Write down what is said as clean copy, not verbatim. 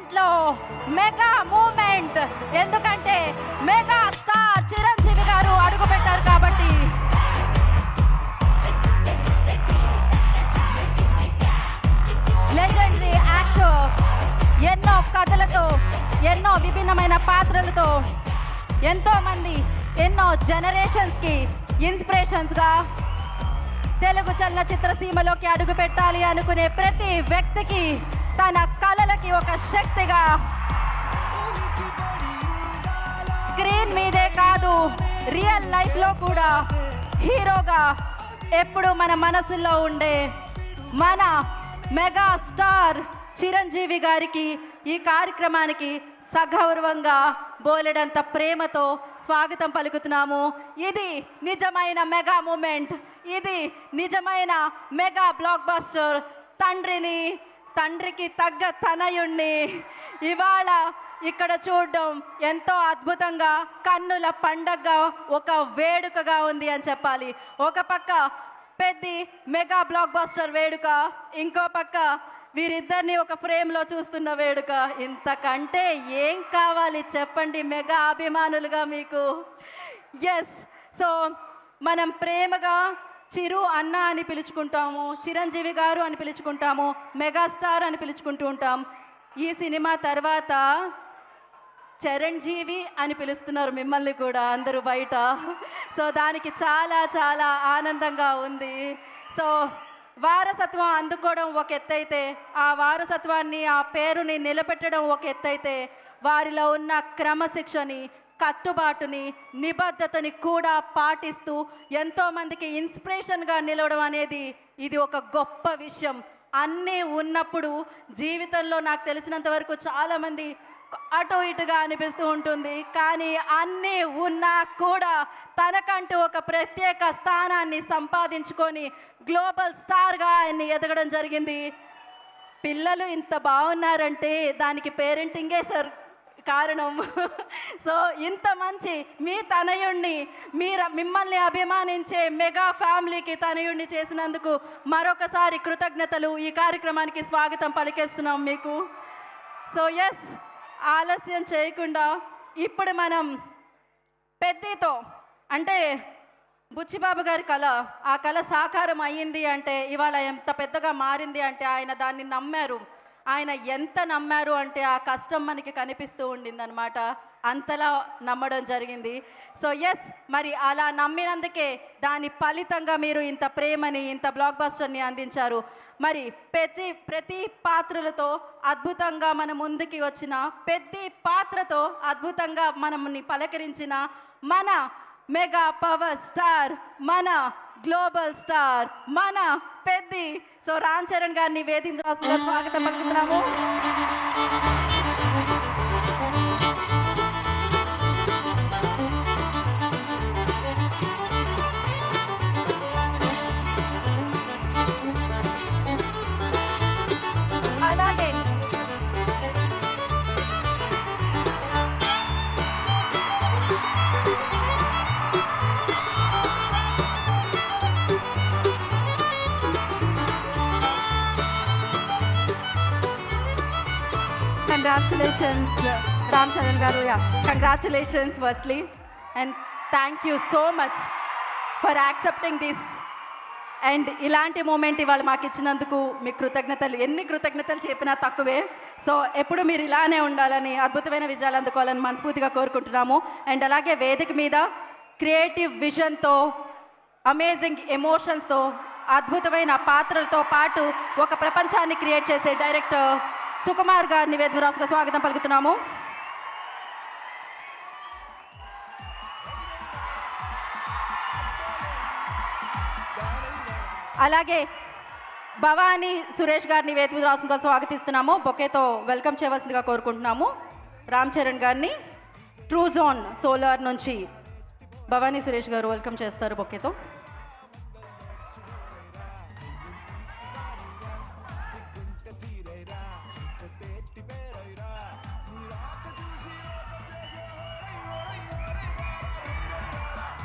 మూమెంట్లో mega moment. ఎందుకంటే mega star Chiranjeevi గారు అడుగుపెట్టారు కాబట్టి. లెజెండరీ యాక్టర్, ఎన్నో కథలతో, ఎన్నో విభిన్నమైన పాత్రలతో ఎంతో మంది, ఎన్నో జనరేషన్స్కి ఇన్స్పిరేషన్స్గా తెలుగు చలనచిత్ర సీమలోకి అడుగు పెట్టాలి అనుకునే ప్రతి వ్యక్తికి తన కళలకి ఒక శక్తిగా, స్క్రీన్ మీదే కాదు రియల్ లైఫ్లో కూడా హీరోగా ఎప్పుడు మన మనసుల్లో ఉండే మన మెగా స్టార్ చిరంజీవి గారికి ఈ కార్యక్రమానికి సగౌరవంగా బోలెడంత ప్రేమతో స్వాగతం పలుకుతున్నాము. ఇది నిజమైన మెగా మూమెంట్, ఇది నిజమైన మెగా బ్లాక్ బస్టర్. తండ్రికి తగ్గ తనయుణ్ణి ఇవాళ ఇక్కడ చూడడం ఎంతో అద్భుతంగా, కన్నుల పండగగా, ఒక వేడుకగా ఉంది అని చెప్పాలి. ఒక పక్క పెద్ద మెగా బ్లాక్ బస్టర్ వేడుక, ఇంకో పక్క వీరిద్దరిని ఒక ఫ్రేమ్లో చూస్తున్న వేడుక. ఇంతకంటే ఏం కావాలి చెప్పండి మెగా అభిమానులుగా మీకు. ఎస్, సో మనం ప్రేమగా చిరు అన్న అని పిలుచుకుంటాము, చిరంజీవి గారు అని పిలుచుకుంటాము, మెగాస్టార్ అని పిలుచుకుంటూ ఉంటాం. ఈ సినిమా తర్వాత చిరంజీవి అని పిలుస్తున్నారు మిమ్మల్ని కూడా అందరూ బయట. సో దానికి చాలా చాలా ఆనందంగా ఉంది. సో వారసత్వం అందుకోవడం ఒక ఎత్తైతే, ఆ వారసత్వాన్ని, ఆ పేరుని నిలబెట్టడం ఒక ఎత్తైతే, వారిలో ఉన్న క్రమశిక్షని, కట్టుబాటుని, నిబద్ధతని కూడా పాటిస్తూ ఎంతోమందికి ఇన్స్పిరేషన్గా నిలవడం అనేది ఇది ఒక గొప్ప విషయం. అన్నీ ఉన్నప్పుడు జీవితంలో నాకు తెలిసినంత వరకు చాలామంది అటు ఇటుగా అనిపిస్తూ ఉంటుంది. కానీ అన్నీ ఉన్నా కూడా తనకంటూ ఒక ప్రత్యేక స్థానాన్ని సంపాదించుకొని గ్లోబల్ స్టార్గా ఆయన్ని ఎదగడం జరిగింది. పిల్లలు ఇంత బాగున్నారంటే దానికి పేరెంటింగే కారణం. సో ఇంత మంచి మీ తనయుణ్ణి, మిమ్మల్ని అభిమానించే మెగా ఫ్యామిలీకి తనయుణ్ణి చేసినందుకు మరొకసారి కృతజ్ఞతలు. ఈ కార్యక్రమానికి స్వాగతం పలికేస్తున్నాం మీకు. సో ఎస్, ఆలస్యం చేయకుండా ఇప్పుడు మనం పెద్దతో, అంటే బుచ్చిబాబు గారి కళ, ఆ కళ సాకారం అయ్యింది అంటే, ఇవాళ ఎంత పెద్దగా మారింది అంటే ఆయన దాన్ని నమ్మారు. ఆయన ఎంత నమ్మారు అంటే ఆ కష్టం మనకి కనిపిస్తూ ఉండిందనమాట. అంతలా నమ్మడం జరిగింది. సో ఎస్, మరి అలా నమ్మినందుకే దాని ఫలితంగా మీరు ఇంత ప్రేమని, ఇంత బ్లాక్ బస్టర్ని అందించారు. మరి ప్రతి పాత్రలతో అద్భుతంగా మన ముందుకి వచ్చిన, ప్రతి పాత్రతో అద్భుతంగా మనల్ని పలకరించిన మన మెగా పవర్ స్టార్, మన గ్లోబల్ స్టార్, మన పెద్ది. సో రామ్ చరణ్ గారిని వేదిక స్వాగతం పలుకుతున్నాము. అలాగే congratulations Ram Charan garu. Yeah, congratulations firstly, and thank you so much for accepting this. And ఇలాంటి మూమెంట్ ఇవాళ మాకు ఇచ్చినందుకు మీకు కృతజ్ఞతలు. ఎన్ని కృతజ్ఞతలు చెప్పినా తక్కువే. సో ఎప్పుడు మీరు ఇలానే ఉండాలని, అద్భుతమైన విజయాలు అందుకోవాలని మనస్ఫూర్తిగా కోరుకుంటున్నాము. అండ్ అలాగే వేదిక మీద క్రియేటివ్ విజన్తో, అమేజింగ్ ఎమోషన్స్తో, అద్భుతమైన పాత్రలతో పాటు ఒక ప్రపంచాన్ని క్రియేట్ చేసే డైరెక్టర్ సుకుమార్ గారిని వేదికరాజుగా స్వాగతం పలుకుతున్నాము. అలాగే భవానీ సురేష్ గారిని వేదికరాజుగా స్వాగతిస్తున్నాము. బొకేతో వెల్కమ్ చేయవలసిందిగా కోరుకుంటున్నాము. రామ్ చరణ్ గారిని ట్రూ జోన్ సోలార్ నుంచి భవానీ సురేష్ గారు వెల్కమ్ చేస్తారు బొకేతో.